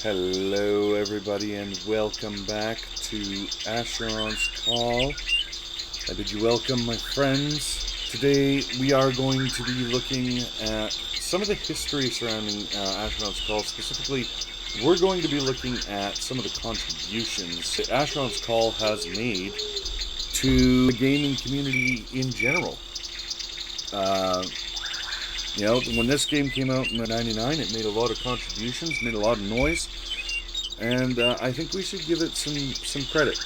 Hello everybody and welcome back to Asherons Call. I bid you welcome, my friends. Today we are going to be looking at some of the history surrounding Asherons Call. Specifically, we're going to be looking at some of the contributions that Asherons Call has made to the gaming community in general. When this game came out in '99, it made a lot of contributions, made a lot of noise, and I think we should give it some credit.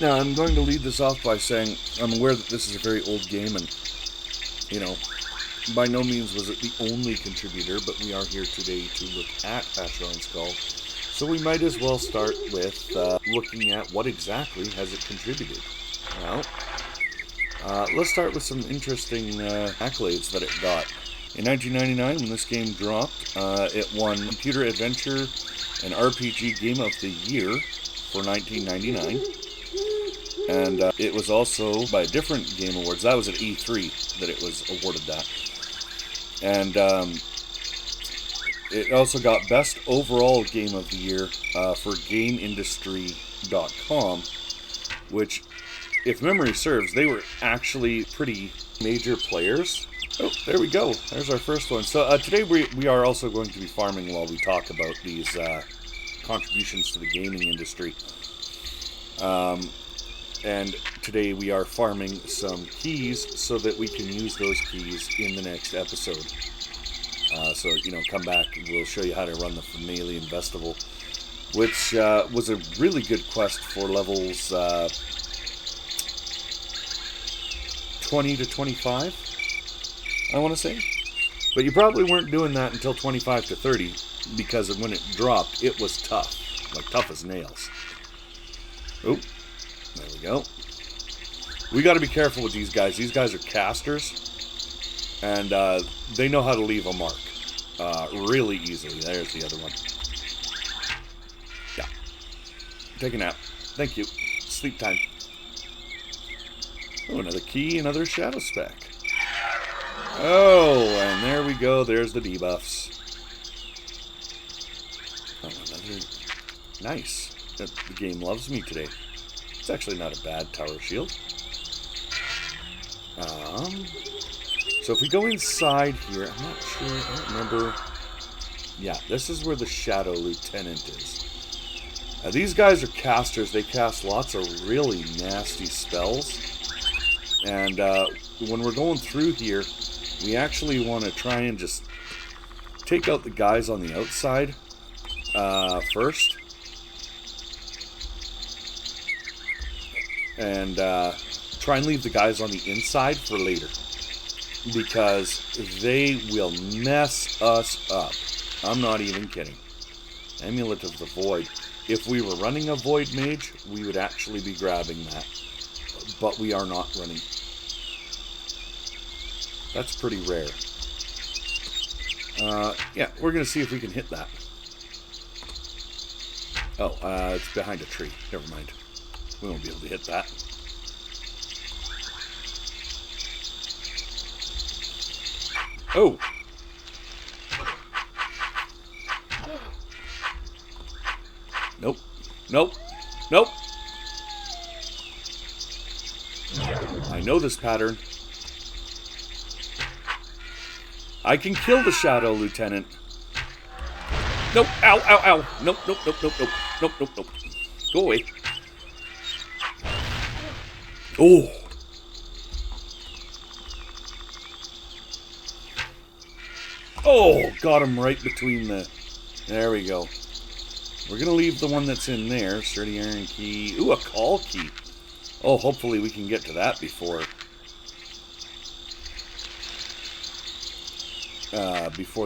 Now, I'm going to lead this off by saying I'm aware that this is a very old game, and, by no means was it the only contributor, but we are here today to look at Asherons Call, so we might as well start with looking at what exactly has it contributed. Well, let's start with some interesting accolades that it got. In 1999, when this game dropped, it won Computer Adventure and RPG Game of the Year for 1999. And it was also by a different Game Awards. That was at E3 that it was awarded that. And it also got Best Overall Game of the Year for GameIndustry.com, which, if memory serves, they were actually pretty major players. Oh, there we go. There's our first one. So today we are also going to be farming while we talk about these contributions to the gaming industry. And today we are farming some keys so that we can use those keys in the next episode. Come back and we'll show you how to run the Mammalian Festival, which was a really good quest for levels 20 to 25, I want to say. But you probably weren't doing that until 25 to 30, because when it dropped, it was tough. Like tough as nails. Oh, there we go. We got to be careful with these guys. These guys are casters, and they know how to leave a mark really easily. There's the other one. Yeah. Take a nap. Thank you. Sleep time. Oh, another key, another shadow spec. Oh, and there we go. There's the debuffs. Oh, another. Nice. The game loves me today. It's actually not a bad tower shield. So if we go inside here, I'm not sure. I don't remember. Yeah, this is where the Shadow Lieutenant is. These guys are casters. They cast lots of really nasty spells. And when we're going through here, we actually want to try and just take out the guys on the outside first. And try and leave the guys on the inside for later, because they will mess us up. I'm not even kidding. Amulet of the Void. If we were running a Void Mage, we would actually be grabbing that. But we are not running. That's pretty rare. Yeah, we're going to see if we can hit that. Oh, it's behind a tree. Never mind. We won't be able to hit that. Oh! Nope. Nope. Nope. I know this pattern. I can kill the Shadow Lieutenant. Nope. Ow, ow, ow. Nope, nope, nope, nope, nope. Nope, nope, nope. Go away. Oh. Oh, got him right between the... There we go. We're going to leave the one that's in there. Sturdy Iron Key. Ooh, a call key. Oh, hopefully we can get to that before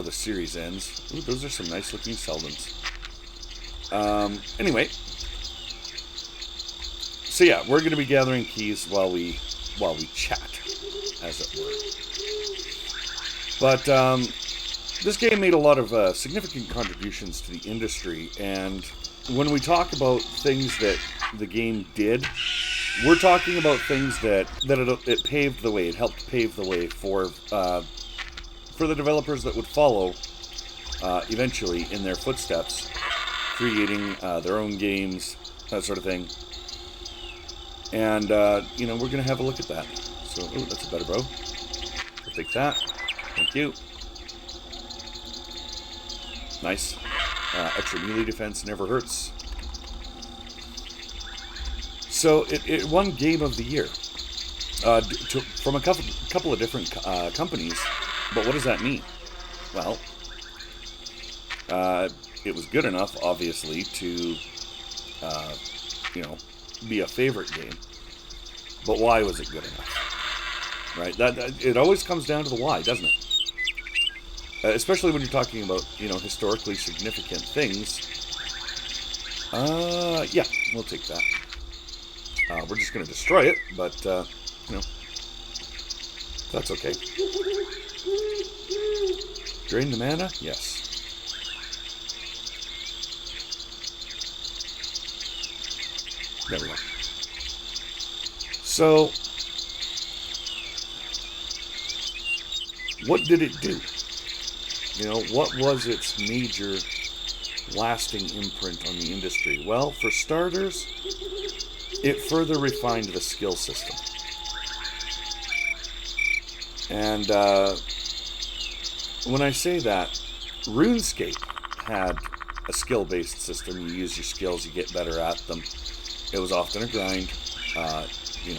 the series ends. Ooh, those are some nice looking Seldons. Anyway. So yeah, we're going to be gathering keys while we chat, as it were. But this game made a lot of significant contributions to the industry, and when we talk about things that the game did, we're talking about things that it paved the way. It helped pave the way for the developers that would follow eventually in their footsteps, creating their own games, that sort of thing. And, we're going to have a look at that. So, that's a better bow. I'll take that. Thank you. Nice. Extra melee defense never hurts. So, it won Game of the Year from a couple of different companies. But what does that mean? Well, it was good enough, obviously, to, be a favorite game. But why was it good enough? Right? That it always comes down to the why, doesn't it? Especially when you're talking about, historically significant things. Yeah, we'll take that. We're just going to destroy it, but, that's okay. Drain the mana? Yes. There we go. So, what did it do? What was its major lasting imprint on the industry? Well, for starters, it further refined the skill system. And when I say that, RuneScape had a skill-based system. You use your skills, you get better at them. It was often a grind.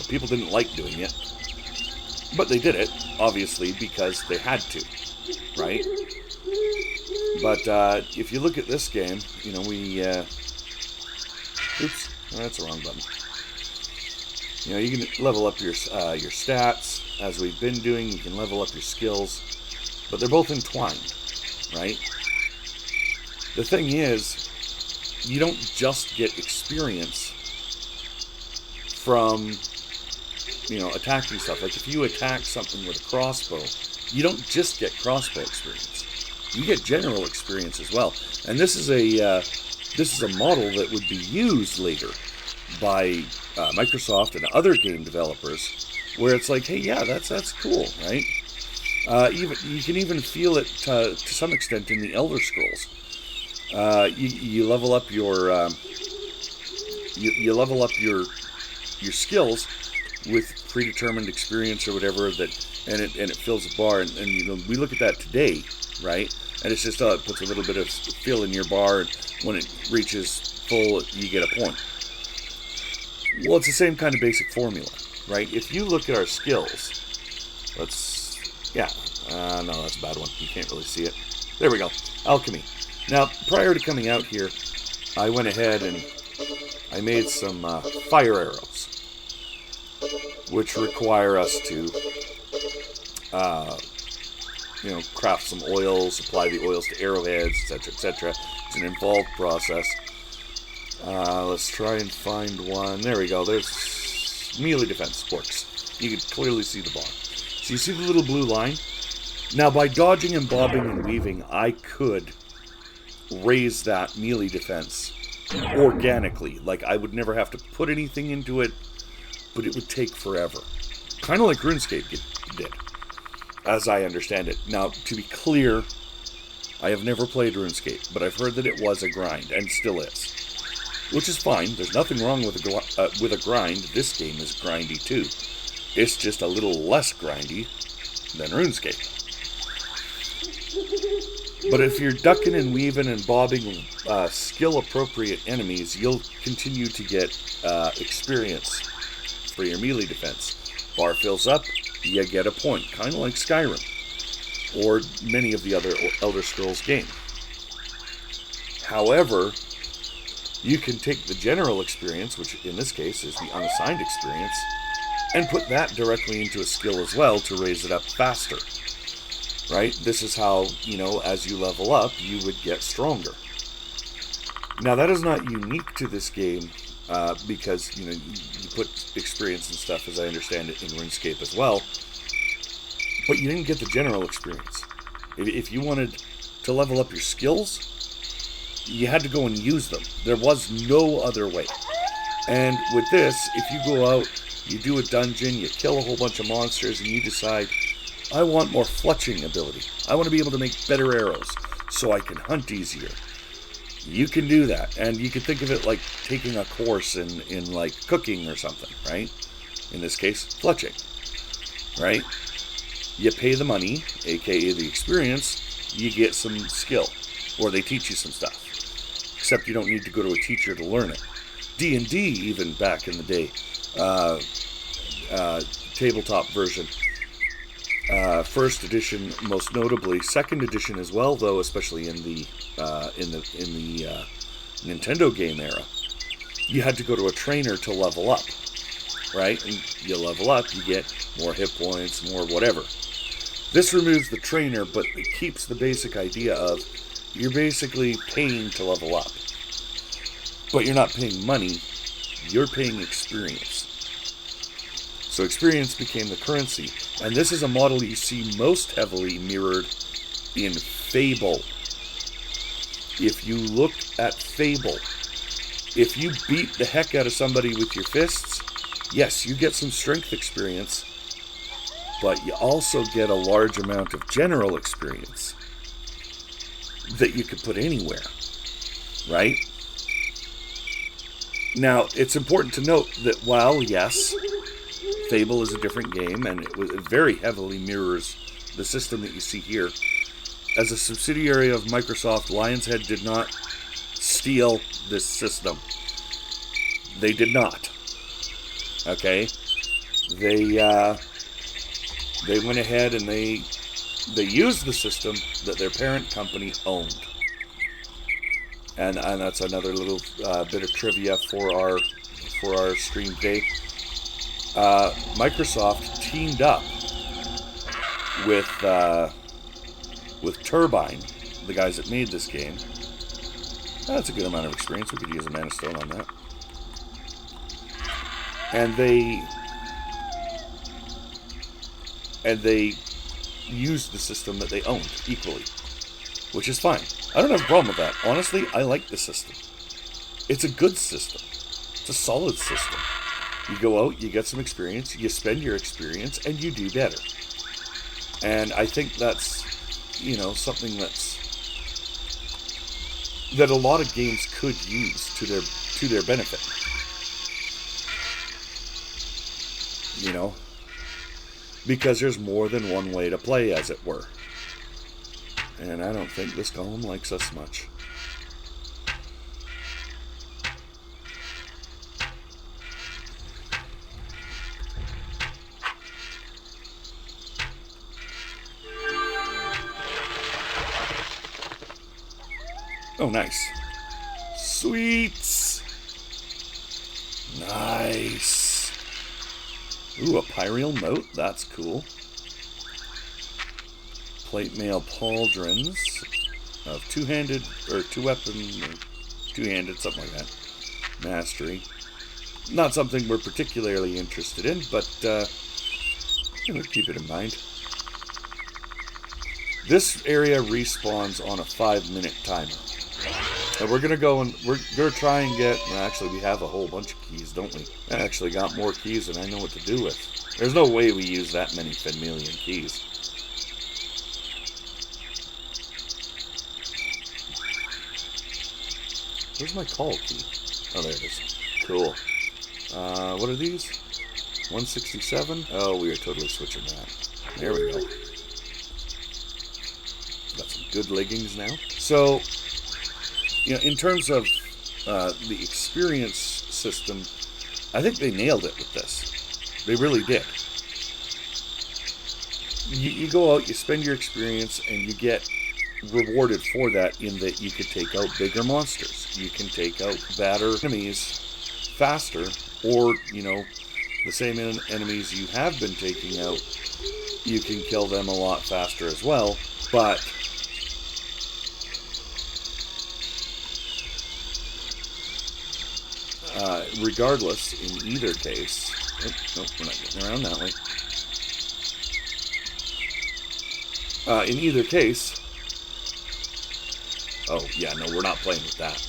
People didn't like doing it, but they did it, obviously, because they had to, right? But if you look at this game, we... oops, that's the wrong button. You can level up your stats, as we've been doing. You can level up your skills, but they're both entwined, right? The thing is, you don't just get experience from, attacking stuff. Like, if you attack something with a crossbow, you don't just get crossbow experience. You get general experience as well. And this is a model that would be used later by Microsoft and other game developers, where it's like, hey, yeah, that's cool, right? Even you can even feel it to some extent in the Elder Scrolls. You level up your you level up your skills with predetermined experience or whatever, and it fills a bar, and we look at that today, right? And it's just it puts a little bit of fill in your bar, and when it reaches full, you get a point. Well, it's the same kind of basic formula, right? If you look at our skills, no, that's a bad one. You can't really see it. There we go. Alchemy. Now, prior to coming out here, I went ahead and I made some fire arrows, which require us to, craft some oils, apply the oils to arrowheads, etc., etc. It's an involved process. Let's try and find one. There we go. There's melee defense works. You can clearly see the bar. So you see the little blue line? Now, by dodging and bobbing and weaving, I could raise that melee defense organically. Like, I would never have to put anything into it, but it would take forever. Kind of like RuneScape did, as I understand it. Now, to be clear, I have never played RuneScape, but I've heard that it was a grind, and still is. Which is fine. There's nothing wrong with a grind. This game is grindy too. It's just a little less grindy than RuneScape. But if you're ducking and weaving and bobbing skill-appropriate enemies, you'll continue to get experience for your melee defense. Bar fills up, you get a point. Kind of like Skyrim, or many of the other Elder Scrolls games. However, you can take the general experience, which in this case is the unassigned experience, and put that directly into a skill as well to raise it up faster. Right? This is how, as you level up, you would get stronger. Now, that is not unique to this game, because, you put experience and stuff, as I understand it, in RuneScape as well, but you didn't get the general experience. If you wanted to level up your skills, you had to go and use them. There was no other way. And with this, if you go out, you do a dungeon, you kill a whole bunch of monsters, and you decide, I want more fletching ability. I want to be able to make better arrows. so I can hunt easier. You can do that, and you can think of it like taking a course in like cooking or something, right? In this case, fletching, right? You pay the money, aka the experience, you get some skill, or they teach you some stuff. Except you don't need to go to a teacher to learn it. D&D, even back in the day, tabletop version, first edition most notably, second edition as well, though, especially in the Nintendo game era, you had to go to a trainer to level up, right? And you level up, you get more hit points, more whatever. This removes the trainer, but it keeps the basic idea of you're basically paying to level up. But you're not paying money, you're paying experience. So experience became the currency. And this is a model you see most heavily mirrored in Fable. If you look at Fable, if you beat the heck out of somebody with your fists, yes, you get some strength experience, but you also get a large amount of general experience that you could put anywhere, right? Now, it's important to note that while, yes, Fable is a different game, and it very heavily mirrors the system that you see here, as a subsidiary of Microsoft, Lionshead did not steal this system. They did not. Okay? They went ahead and they used the system that their parent company owned. And that's another little bit of trivia for our stream today. Microsoft teamed up with Turbine, the guys that made this game. That's a good amount of experience. We could use a Mana Stone on that. And they used the system that they owned equally, which is fine. I don't have a problem with that. Honestly, I like the system. It's a good system. It's a solid system. You go out, you get some experience, you spend your experience, and you do better. And I think that's, something that a lot of games could use to their benefit. Because there's more than one way to play, as it were. And I don't think this column likes us much. Oh, nice. Sweets! Nice. Ooh, a Pyreal Moat. That's cool. Plate mail pauldrons of two-handed, or two-weapon, or two-handed, something like that. Mastery. Not something we're particularly interested in, but keep it in mind. This area respawns on a 5-minute timer. And we're going to go and we're going to try and get... Well, actually, we have a whole bunch of keys, don't we? I actually got more keys than I know what to do with. There's no way we use that many Fenmilian keys. Where's my call key? Oh, there it is. Cool. What are these? 167? Oh, we are totally switching that. There we go. Got some good leggings now. So... in terms of the experience system, I think they nailed it with this. They really did. You go out, you spend your experience, and you get rewarded for that in that you could take out bigger monsters. You can take out badder enemies faster, or, the same enemies you have been taking out, you can kill them a lot faster as well, but... regardless, in either case... nope, we're not getting around that way. In either case... Oh, yeah, no, we're not playing with that.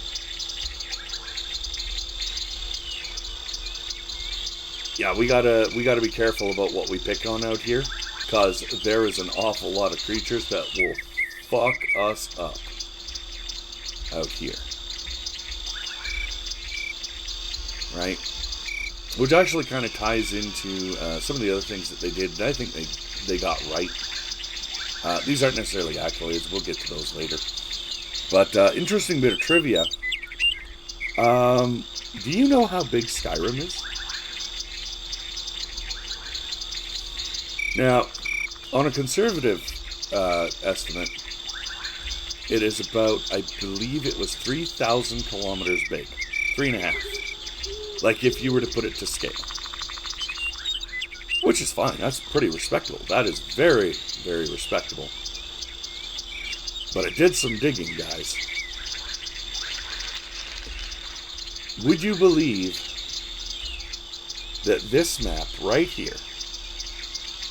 Yeah, we gotta be careful about what we pick on out here, because there is an awful lot of creatures that will fuck us up out here. Right? Which actually kind of ties into some of the other things that they did that I think they got right. These aren't necessarily accolades. We'll get to those later. But interesting bit of trivia. Do you know how big Skyrim is? Now, on a conservative estimate, it is about, I believe it was 3,000 kilometers big. 3.5. Like if you were to put it to scale. Which is fine. That's pretty respectable. That is very, very respectable. But I did some digging, guys. Would you believe that this map right here,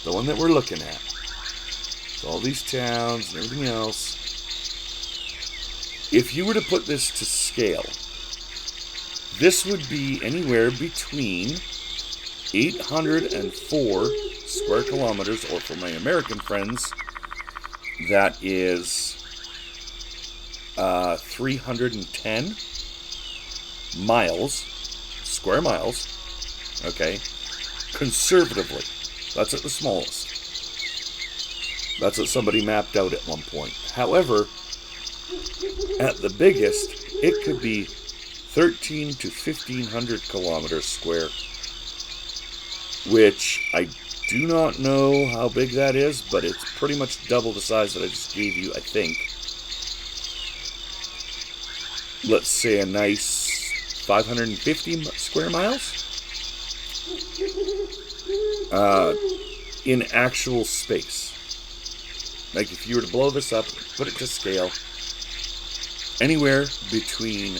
the one that we're looking at, all these towns and everything else, if you were to put this to scale, this would be anywhere between 804 square kilometers, or for my American friends, that is 310 miles, square miles, okay, conservatively. That's at the smallest. That's what somebody mapped out at one point. However, at the biggest, it could be 13 to 1,500 kilometers square, which I do not know how big that is, but it's pretty much double the size that I just gave you, I think. Let's say a nice 550 square miles in actual space. Like if you were to blow this up, put it to scale, anywhere between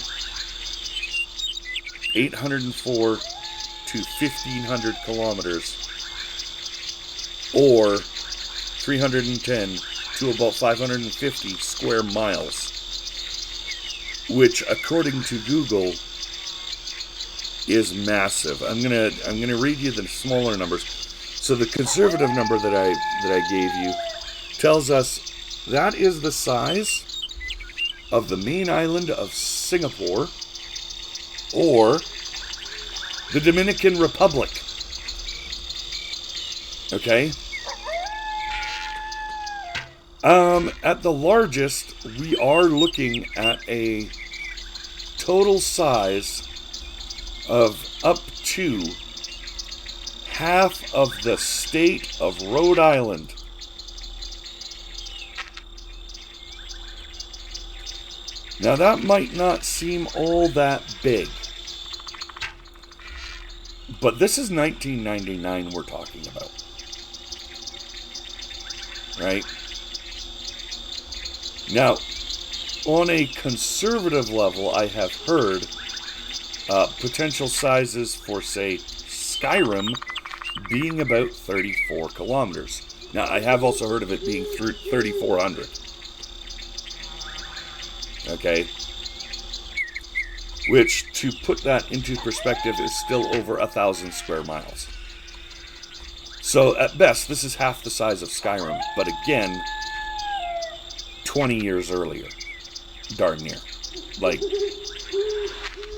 804 to 1,500 kilometers, or 310 to about 550 square miles, which according to Google is massive. I'm gonna read you the smaller numbers. So the conservative number that I gave you tells us that is the size of the main island of Singapore or the Dominican Republic. Okay? At the largest, we are looking at a total size of up to half of the state of Rhode Island. Now that might not seem all that big, but this is 1999 we're talking about, right? Now, on a conservative level, I have heard potential sizes for, say, Skyrim being about 34 kilometers. Now, I have also heard of it being 3,400. Okay? Which, to put that into perspective, is still over 1,000 square miles. So, at best, this is half the size of Skyrim. But again, 20 years earlier. Darn near. Like,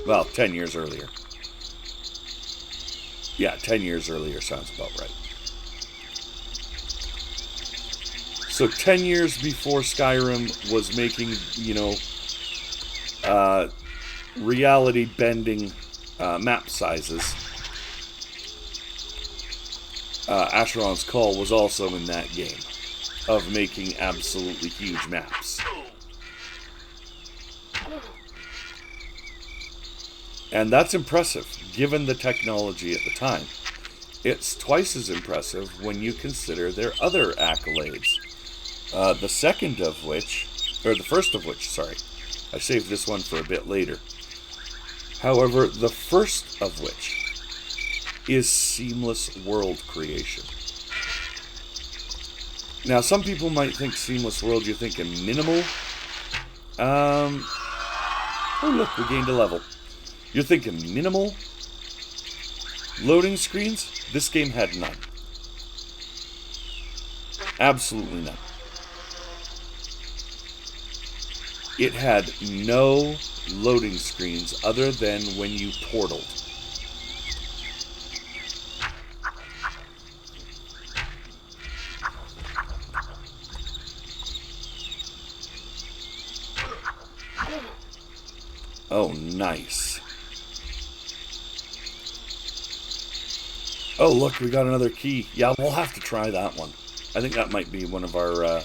well, 10 years earlier. Yeah, 10 years earlier sounds about right. So 10 years before Skyrim was making, reality-bending map sizes, Asherons Call was also in that game of making absolutely huge maps. And that's impressive, given the technology at the time. It's twice as impressive when you consider their other accolades. The first of which, I saved this one for a bit later. However, the first of which is seamless world creation. Now, some people might think seamless world, you're thinking minimal. Oh look, we gained a level. You're thinking minimal loading screens? This game had none. Absolutely none. it had no loading screens other than when you portaled. Oh, nice. Oh, look, we got another key. Yeah, we'll have to try that one. I think that might be one of our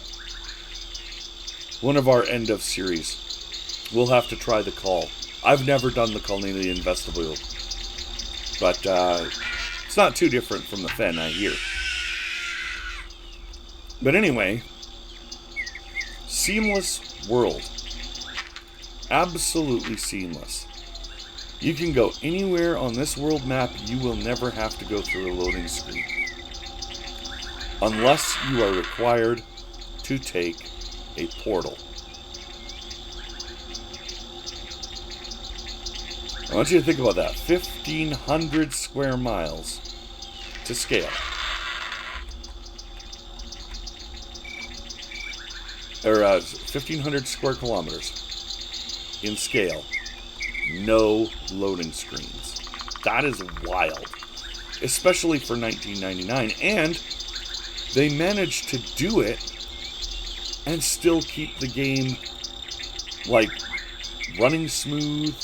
end of series. We'll have to try the call. I've never done the Cornelian vestibule, but it's not too different from the Fen, I hear. But anyway, seamless world. Absolutely seamless. You can go anywhere on this world map. You will never have to go through a loading screen. Unless you are required to take a portal. I want you to think about that. 1,500 square miles to scale. Or 1,500 square kilometers in scale. No loading screens. That is wild. Especially for 1999. And they managed to do it and still keep the game like running smooth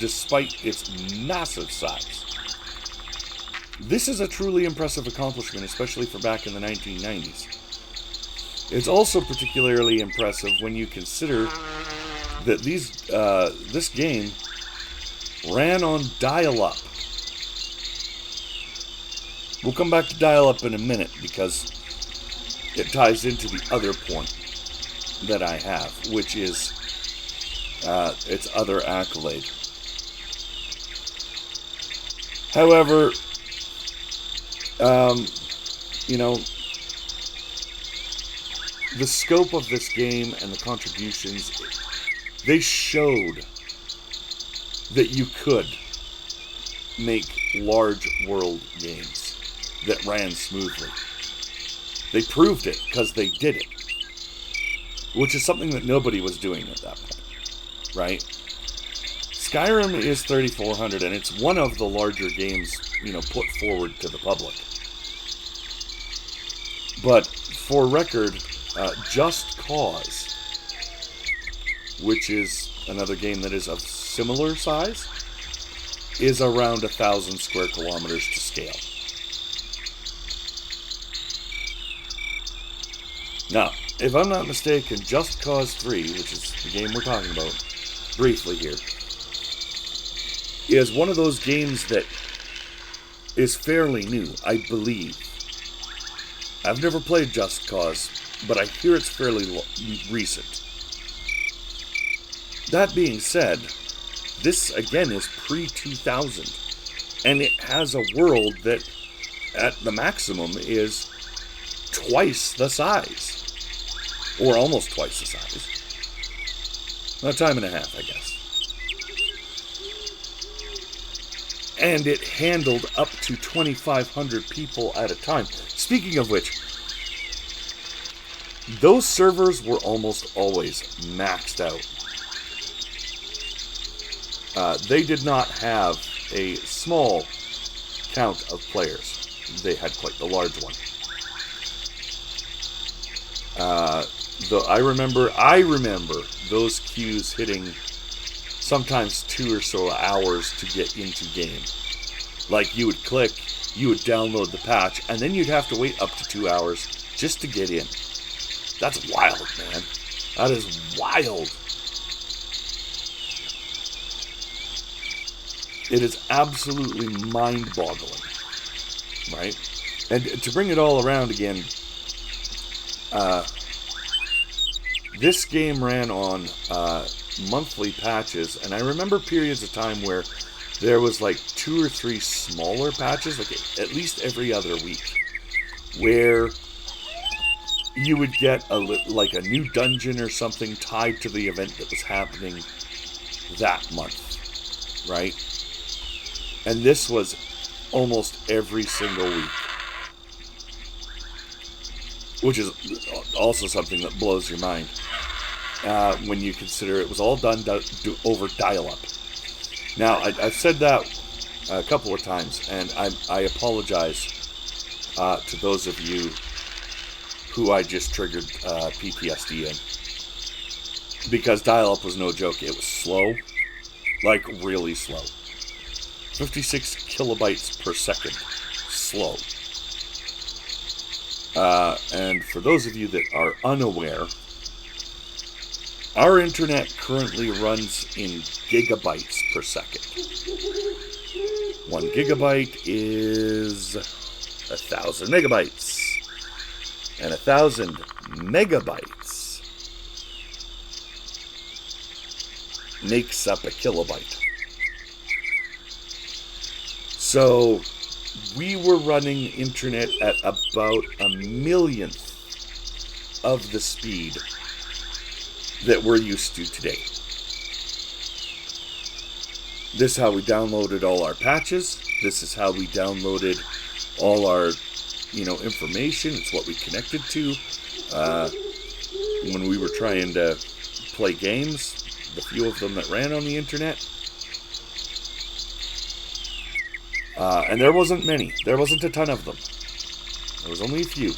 despite its massive size. This is a truly impressive accomplishment, especially for back in the 1990s. It's also particularly impressive when you consider that this game ran on dial-up. We'll come back to dial-up in a minute because it ties into the other point that I have, which is its other accolade. However, the scope of this game and the contributions, they showed that you could make large world games that ran smoothly. They proved it because they did it, which is something that nobody was doing at that point, right? Skyrim is 3,400 and it's one of the larger games, put forward to the public. But for record, Just Cause, which is another game that is of similar size, is around 1,000 square kilometers to scale. Now, if I'm not mistaken, Just Cause 3, which is the game we're talking about briefly here, is one of those games that is fairly new, I believe. I've never played Just Cause, but I hear it's fairly recent. That being said, this again is pre-2000, and it has a world that at the maximum is twice the size. Or almost twice the size. A time and a half, I guess. And it handled up to 2,500 people at a time. Speaking of which, those servers were almost always maxed out. They did not have a small count of players. They had quite the large one. I remember those queues hitting sometimes 2 or so hours to get into game. Like, you would click, you would download the patch, and then you'd have to wait up to 2 hours just to get in. That's wild, man. That is wild. It is absolutely mind-boggling, right? And to bring it all around again, this game ran on monthly patches, and I remember periods of time where there was like 2 or 3 smaller patches, like at least every other week, where you would get a new dungeon or something tied to the event that was happening that month, right? And this was almost every single week, which is also something that blows your mind. when you consider it was all done over dial-up. Now, I've said that a couple of times, and I apologize to those of you who I just triggered PTSD in. Because dial-up was no joke. It was slow, like really slow. 56 kilobytes per second. Slow. And for those of you that are unaware, our internet currently runs in gigabytes per second. 1 gigabyte is 1,000 megabytes. And 1,000 megabytes makes up a kilobyte. So we were running internet at about a millionth of the speed that we're used to today. This is how we downloaded all our patches. This is how we downloaded all our, information. It's what we connected to when we were trying to play games, the few of them that ran on the internet. And there wasn't many. There wasn't a ton of them. There was only a few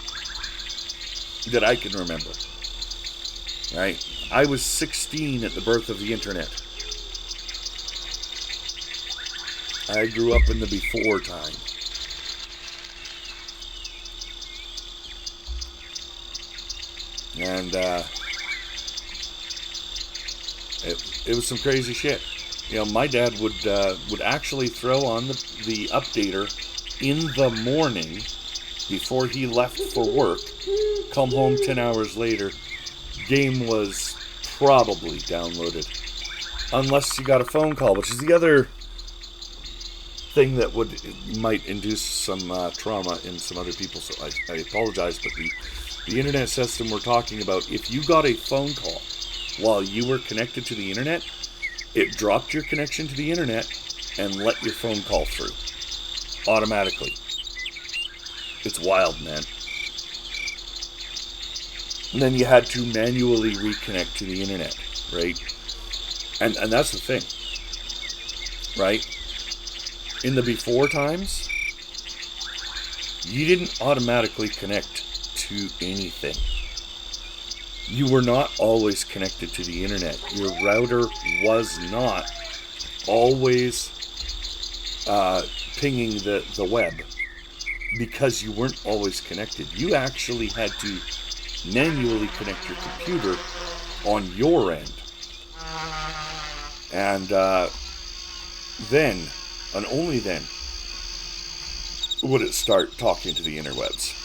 that I can remember. Right? I was 16 at the birth of the internet. I grew up in the before time. And it was some crazy shit. My dad would actually throw on the updater in the morning before he left for work, come home 10 hours later, game was probably downloaded. Unless you got a phone call, which is the other thing that might induce some trauma in some other people, so I apologize, but the internet system we're talking about, if you got a phone call while you were connected to the internet, it dropped your connection to the internet and let your phone call through automatically. It's wild, man. And then you had to manually reconnect to the internet, right? And that's the thing, right? In the before times, you didn't automatically connect to anything. You were not always connected to the internet. Your router was not always pinging the web because you weren't always connected. You actually had to manually connect your computer on your end. And then, and only then, would it start talking to the interwebs.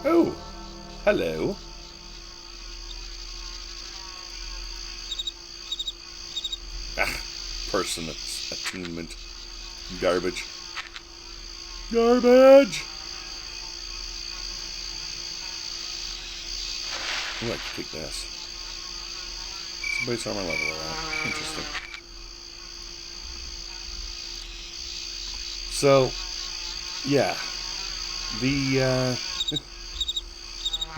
Oh, hello. Person attunement. Garbage. Garbage! Ooh, I can take this. Somebody's armor level around. Interesting. So, yeah. The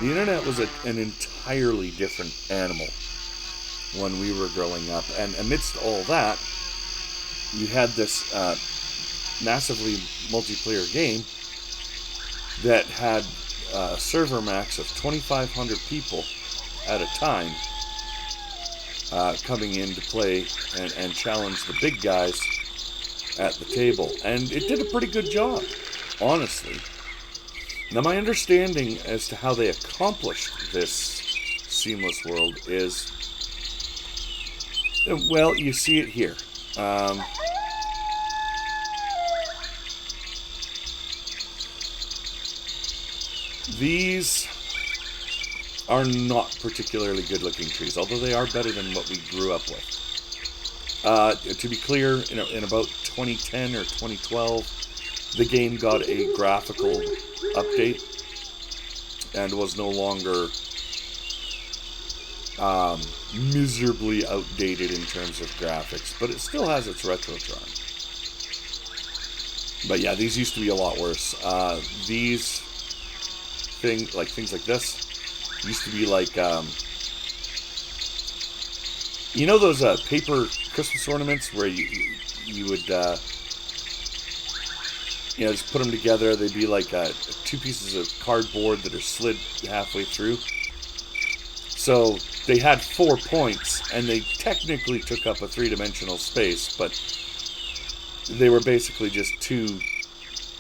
internet was an entirely different animal when we were growing up. And amidst all that, you had this massively multiplayer game that had a server max of 2,500 people at a time coming in to play and challenge the big guys at the table. And it did a pretty good job, honestly. Now, my understanding as to how they accomplished this seamless world is, well, you see it here. These are not particularly good-looking trees, although they are better than what we grew up with. To be clear, in about 2010 or 2012, the game got a graphical update and was no longer miserably outdated in terms of graphics, but it still has its retro charm. But yeah, these used to be a lot worse. These things like this used to be like, you know those paper Christmas ornaments where you would just put them together. They'd be like two pieces of cardboard that are slid halfway through. So they had 4 points, and they technically took up a 3-dimensional space, but they were basically just 2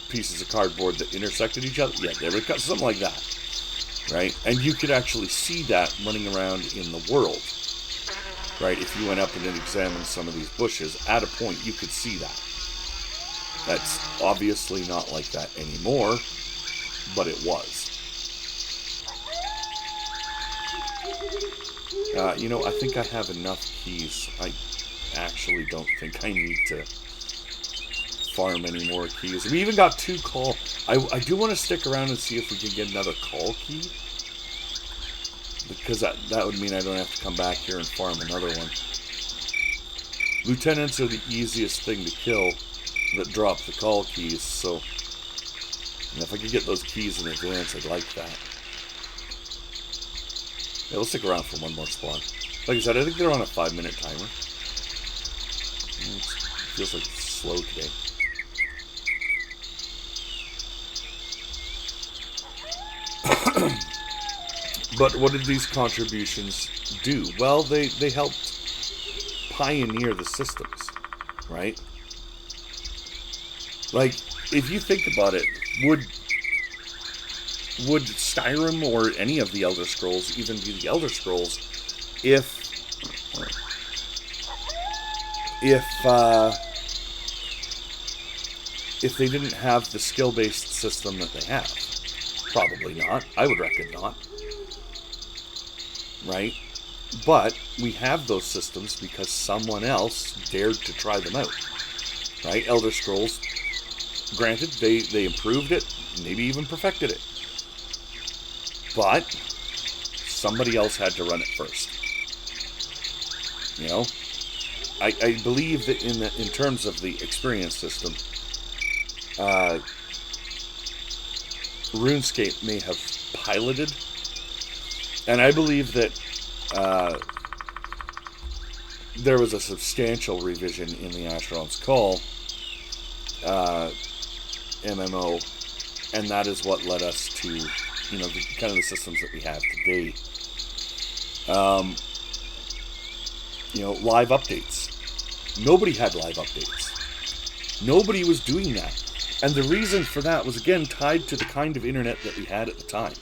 pieces of cardboard that intersected each other. Yeah, they were something like that, right? And you could actually see that running around in the world, right? If you went up and then examined some of these bushes, at a point you could see that. That's obviously not like that anymore, but it was. I think I have enough keys. I actually don't think I need to farm any more keys. We even got 2 call. I do want to stick around and see if we can get another call key, because that would mean I don't have to come back here and farm another one. Lieutenants are the easiest thing to kill that drop the call keys, so if I could get those keys in advance, I'd like that. Yeah, we'll stick around for one more spawn. Like I said, I think they're on a 5-minute timer. It feels like it's slow today. But what did these contributions do? Well, they helped pioneer the systems, right? Like, if you think about it, would Skyrim or any of the Elder Scrolls even be the Elder Scrolls if they didn't have the skill-based system that they have? Probably not. I would reckon not. Right? But we have those systems because someone else dared to try them out. Right? Elder Scrolls, granted, they improved it, maybe even perfected it. But somebody else had to run it first. I believe that in terms of the experience system, RuneScape may have piloted, and I believe that there was a substantial revision in the Asherons Call MMO, and that is what led us to the kind of the systems that we have today. Live updates. Nobody had live updates. Nobody was doing that. And the reason for that was, again, tied to the kind of internet that we had at the time.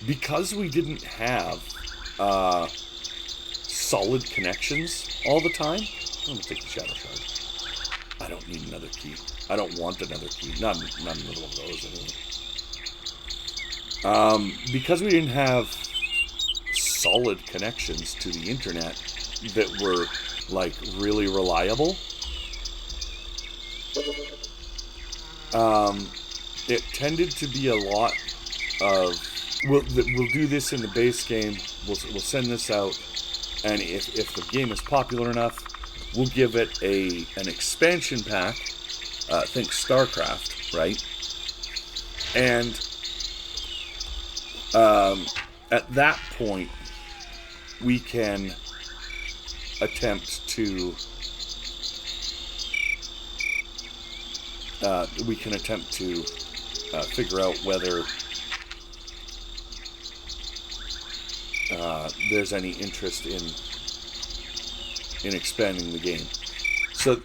Because we didn't have solid connections all the time. I'm going to take the Shadow Shard. I don't need another key. I don't want another key. Not another one of those, anyway. Because we didn't have solid connections to the internet that were, like, really reliable, it tended to be a lot of, we'll do this in the base game, we'll send this out, and if the game is popular enough, we'll give it an expansion pack, think StarCraft, right? And at that point, we can attempt to figure out whether there's any interest in expanding the game. So,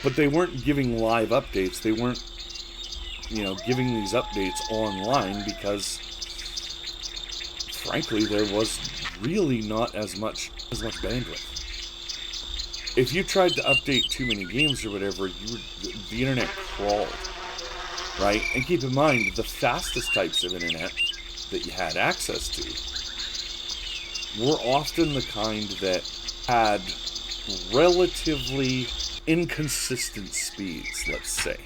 but they weren't giving live updates. They weren't, giving these updates online because, frankly, there was really not as much bandwidth. If you tried to update too many games or whatever, the internet crawled, right? And keep in mind, the fastest types of internet that you had access to were often the kind that had relatively inconsistent speeds, let's say.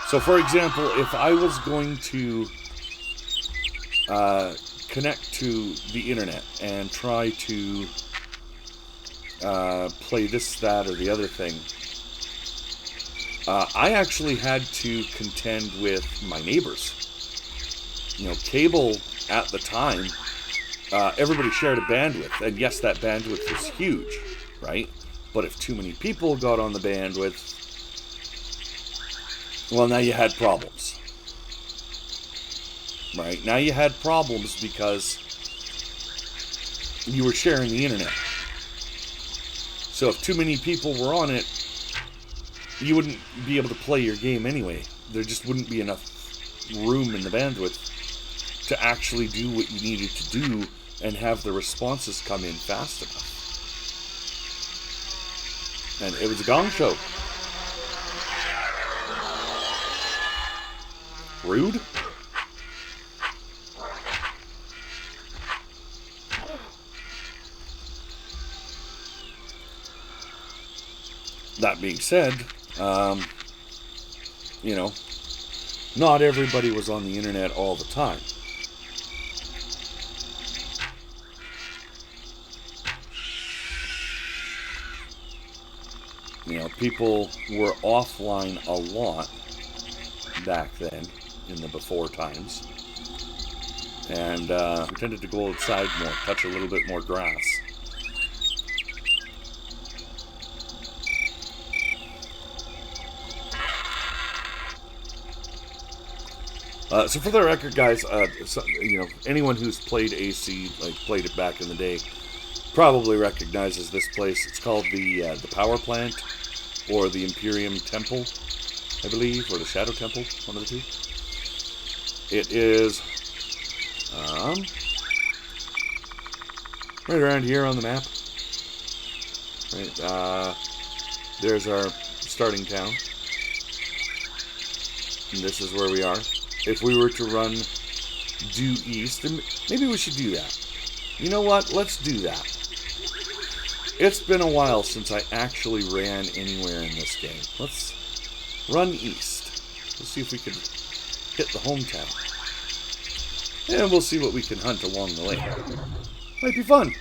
So So, for example, if I was going to connect to the internet and try to play this, that, or the other thing, I actually had to contend with my neighbors. You know, cable at the time, everybody shared a bandwidth, and yes, that bandwidth was huge, right? But if too many people got on the bandwidth, well, now you had problems. Right? Now you had problems because you were sharing the internet. So if too many people were on it, you wouldn't be able to play your game anyway. There just wouldn't be enough room in the bandwidth to actually do what you needed to do and have the responses come in fast enough. And it was a gong show. Rude? That being said, you know, not everybody was on the internet all the time. You know, people were offline a lot back then, in the before times. And we tended to go outside more, touch a little bit more grass. So for the record, guys, you know, anyone who's played AC, like played it back in the day, probably recognizes this place. It's called the Power Plant, or the Imperium Temple, I believe, or the Shadow Temple, one of the two. It is right around here on the map. Right, there's our starting town, and this is where we are. If we were to run due east, and maybe we should do that. You know what? Let's do that. It's been a while since I actually ran anywhere in this game. Let's run east. Let's see if we can hit the hometown. And we'll see what we can hunt along the way. Might be fun.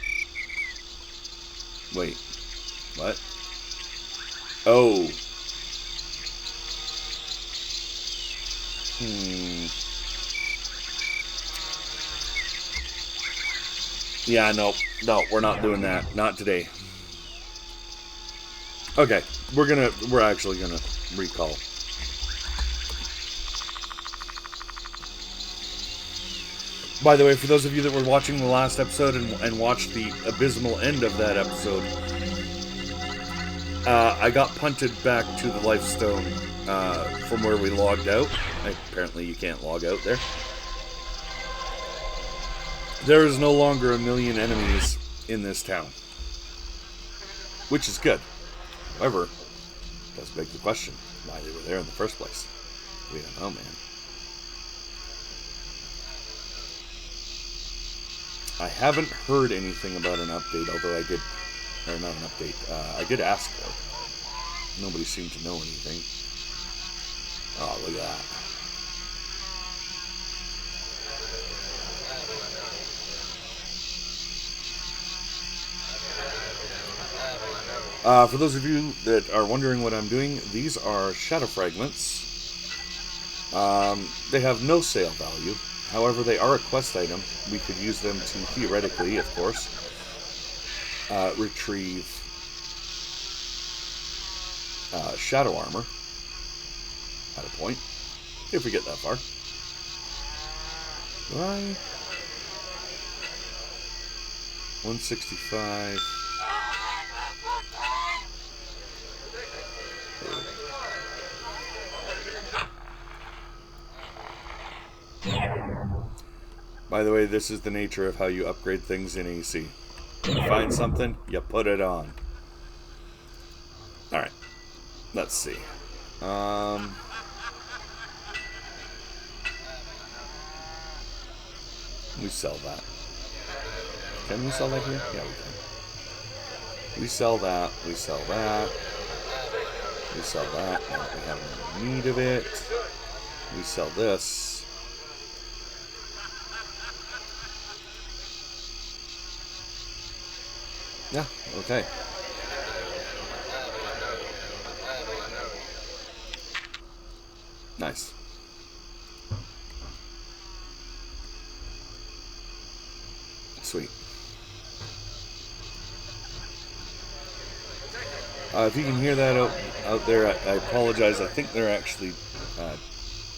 Wait. What? Oh. Yeah, no, we're not doing that. Not today. Okay, we're actually gonna recall. By the way, for those of you that were watching the last episode and watched the abysmal end of that episode, I got punted back to the Lifestone from where we logged out. Apparently you can't log out there. There is no longer 1 million enemies in this town, which is good. However, it does beg the question why they were there in the first place. We don't know, man. I haven't heard anything about an update, although I did, or not an update, I did ask though. Nobody seemed to know anything. Oh, look at that. For those of you that are wondering what I'm doing, these are shadow fragments. They have no sale value. However, they are a quest item. We could use them to, theoretically, of course, retrieve shadow armor at a point, if we get that far. Right. 165. By the way, this is the nature of how you upgrade things in AC. You find something, you put it on. Alright. Let's see. We sell that. Can we sell that here? Yeah, we can. We sell that. We sell that. We sell that. Now we have no need of it. We sell this. Yeah, okay. Nice. Sweet. If you can hear that out there, I apologize. I think they're actually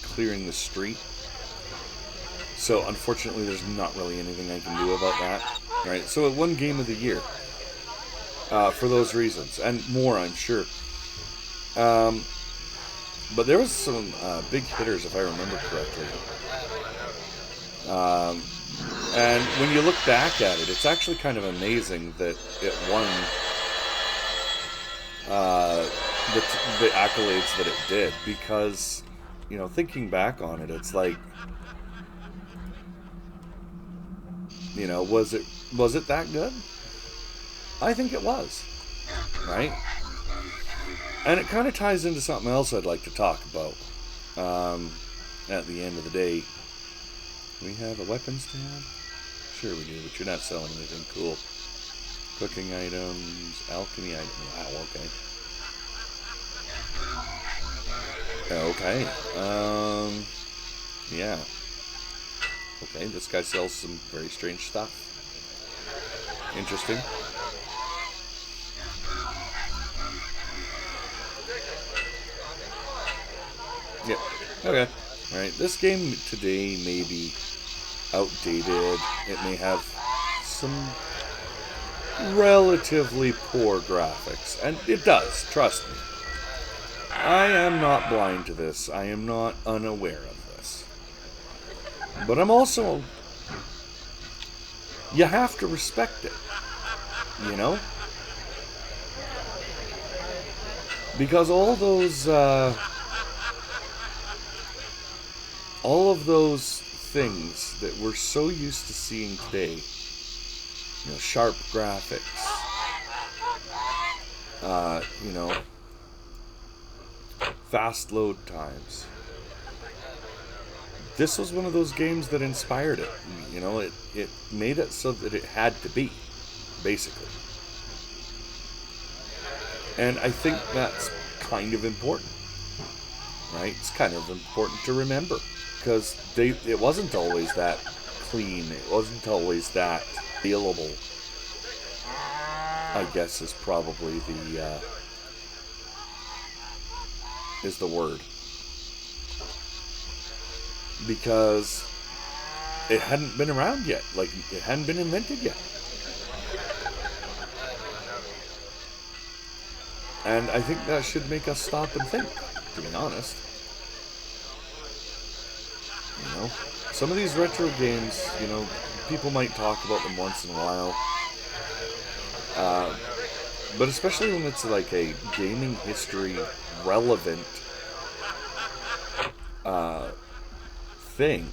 clearing the street. So unfortunately, there's not really anything I can do about that. Right. So it won Game of the Year for those reasons and more, I'm sure. But there was some big hitters, if I remember correctly. And when you look back at it, it's actually kind of amazing that it won the accolades that it did, because, you know, thinking back on it, it's like, you know, was it that good? I think it was, right? And it kind of ties into something else I'd like to talk about. At the end of the day, we have a weapon stand? Sure we do, but you're not selling anything cool. Cooking items, alchemy items. Wow, okay. Okay. Yeah. Okay, this guy sells some very strange stuff. Interesting. Yeah. Okay. Alright, this game today may be outdated. It may have some relatively poor graphics. And it does, trust me. I am not blind to this. I am not unaware of this. But I'm also... You have to respect it. You know? Because all of those things that we're so used to seeing today, you know, sharp graphics, you know, fast load times. This was one of those games that inspired it. You know, it made it so that it had to be, basically. And I think that's kind of important, right? It's kind of important to remember, because it wasn't always that clean. It wasn't always that available, I guess is probably the word. Because it hadn't been around yet. Like, it hadn't been invented yet. And I think that should make us stop and think, to be honest. You know, some of these retro games, you know, people might talk about them once in a while. But especially when it's like a gaming history relevant thing,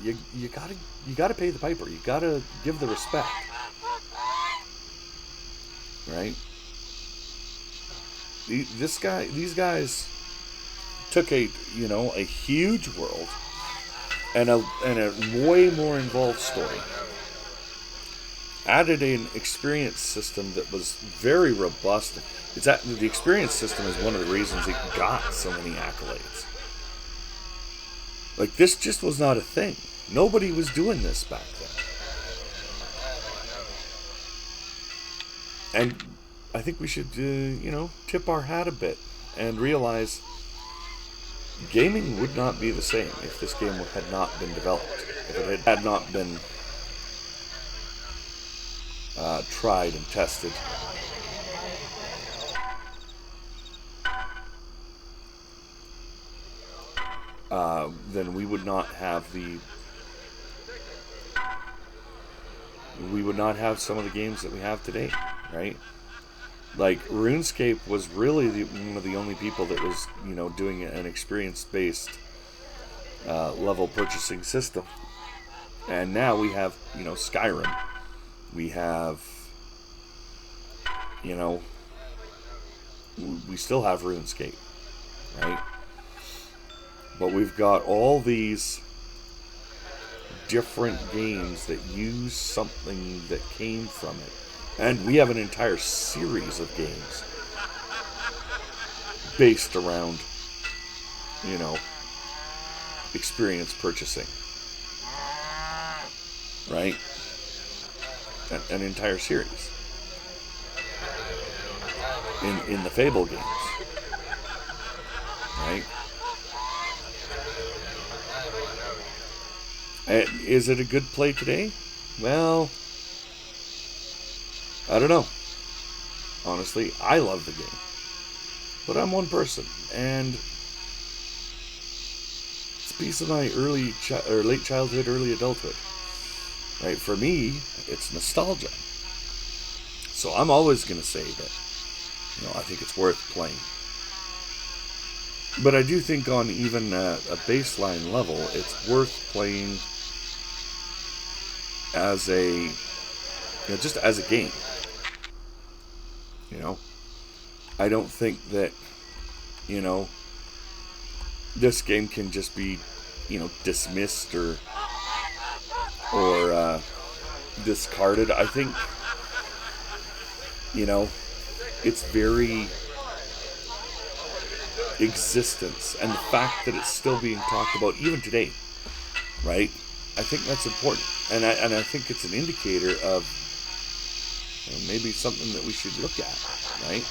you gotta pay the piper. You gotta give the respect, right? These guys took a huge world and a way more involved story. Added an experience system that was very robust. The experience system is one of the reasons it got so many accolades. Like, this just was not a thing. Nobody was doing this back then. And I think we should, tip our hat a bit and realize gaming would not be the same if this game had not been developed. If it had not been tried and tested. Then we would not have some of the games that we have today, right? Like, RuneScape was really one of the only people that was, doing an experience-based level purchasing system. And now we have, Skyrim. We have, we still have RuneScape, right? But we've got all these different games that use something that came from it. And we have an entire series of games based around, you know, experience purchasing. Right? An entire series. In the Fable games. Right? Is it a good play today? Well, I don't know. Honestly, I love the game. But I'm one person, and it's a piece of my late childhood, early adulthood. Right? For me, it's nostalgia. So I'm always going to say that, I think it's worth playing. But I do think on even a baseline level, it's worth playing as a, just as a game. I don't think that, this game can just be, dismissed or discarded. I think, its very existence and the fact that it's still being talked about even today, right? I think that's important, and I think it's an indicator of maybe something that we should look at, right?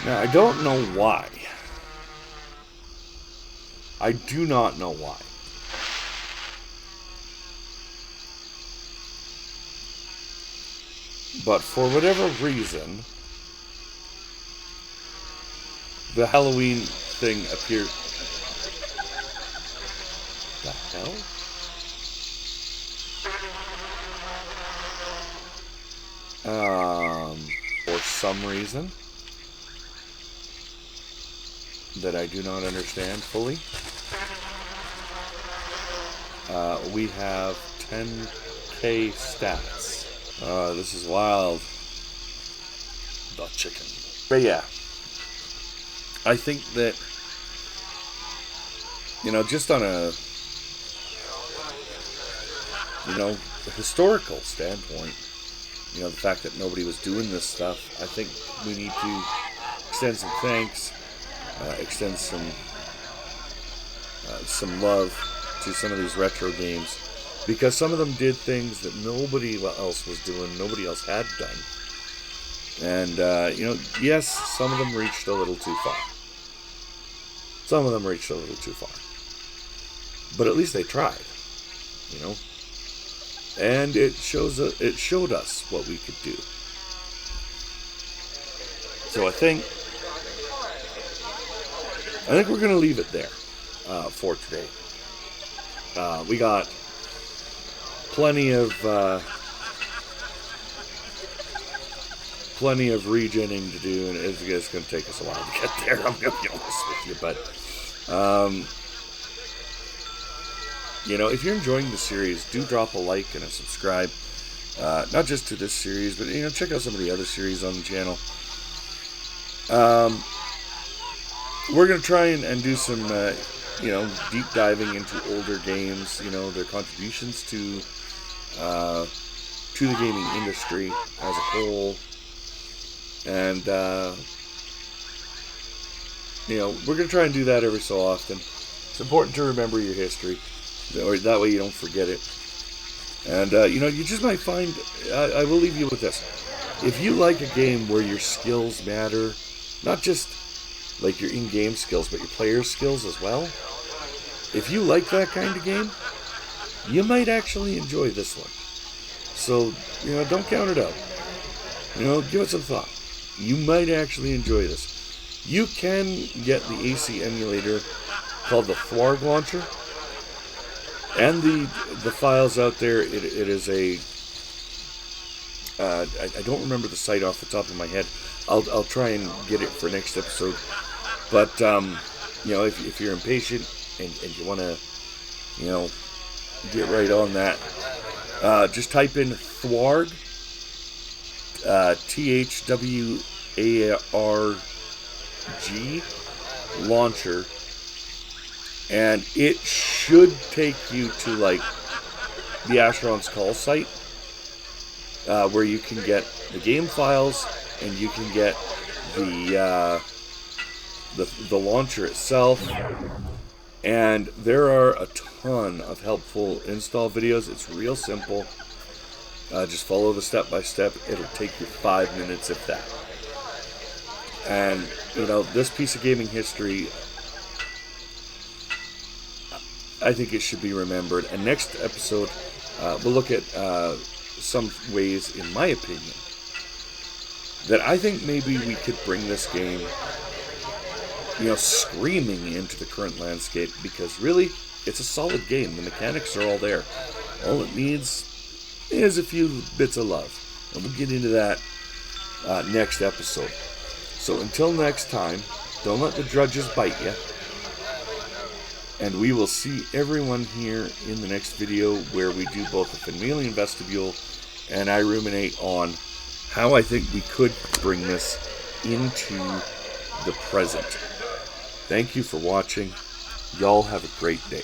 Now, I don't know why. I do not know why. But for whatever reason, the Halloween thing appeared. The hell? For some reason that I do not understand fully, we have 10k stats. This is wild. The chicken. But yeah, I think that, just on a, historical standpoint, the fact that nobody was doing this stuff, I think we need to extend some thanks, extend some love to some of these retro games, because some of them did things that nobody else was doing, nobody else had done. And, yes, some of them reached a little too far. But at least they tried, And it showed us what we could do. So I think we're going to leave it there for today. We got plenty of regening to do, and it's going to take us a while to get there. I'm going to be honest with you, but if you're enjoying the series, do drop a like and a subscribe. Not just to this series, but check out some of the other series on the channel. We're going to try and do some deep diving into older games, their contributions to the gaming industry as a whole. And, we're going to try and do that every so often. It's important to remember your history, or that way you don't forget it. And, you just might find, I will leave you with this. If you like a game where your skills matter, not just like your in-game skills, but your player skills as well, if you like that kind of game, you might actually enjoy this one. So, don't count it out. Give it some thought. You might actually enjoy this. You can get the AC emulator called the Thwarg Launcher, and the files out there. It is a I don't remember the site off the top of my head. I'll try and get it for next episode. But if you're impatient, and you want to, get right on that, just type in Thwarg, THWARG launcher, and it should take you to like the Asherons Call site, where you can get the game files and you can get the launcher itself. And there are a ton of helpful install videos. It's real simple. Just follow the step-by-step. It'll take you 5 minutes, if that. And, this piece of gaming history, I think it should be remembered. And next episode, we'll look at some ways, in my opinion, that I think maybe we could bring this game, screaming into the current landscape, because really, it's a solid game. The mechanics are all there. All it needs is a few bits of love. And we'll get into that next episode. So until next time, don't let the drudges bite you. And we will see everyone here in the next video, where we do both the Fenmelian Vestibule and I ruminate on how I think we could bring this into the present. Thank you for watching. Y'all have a great day.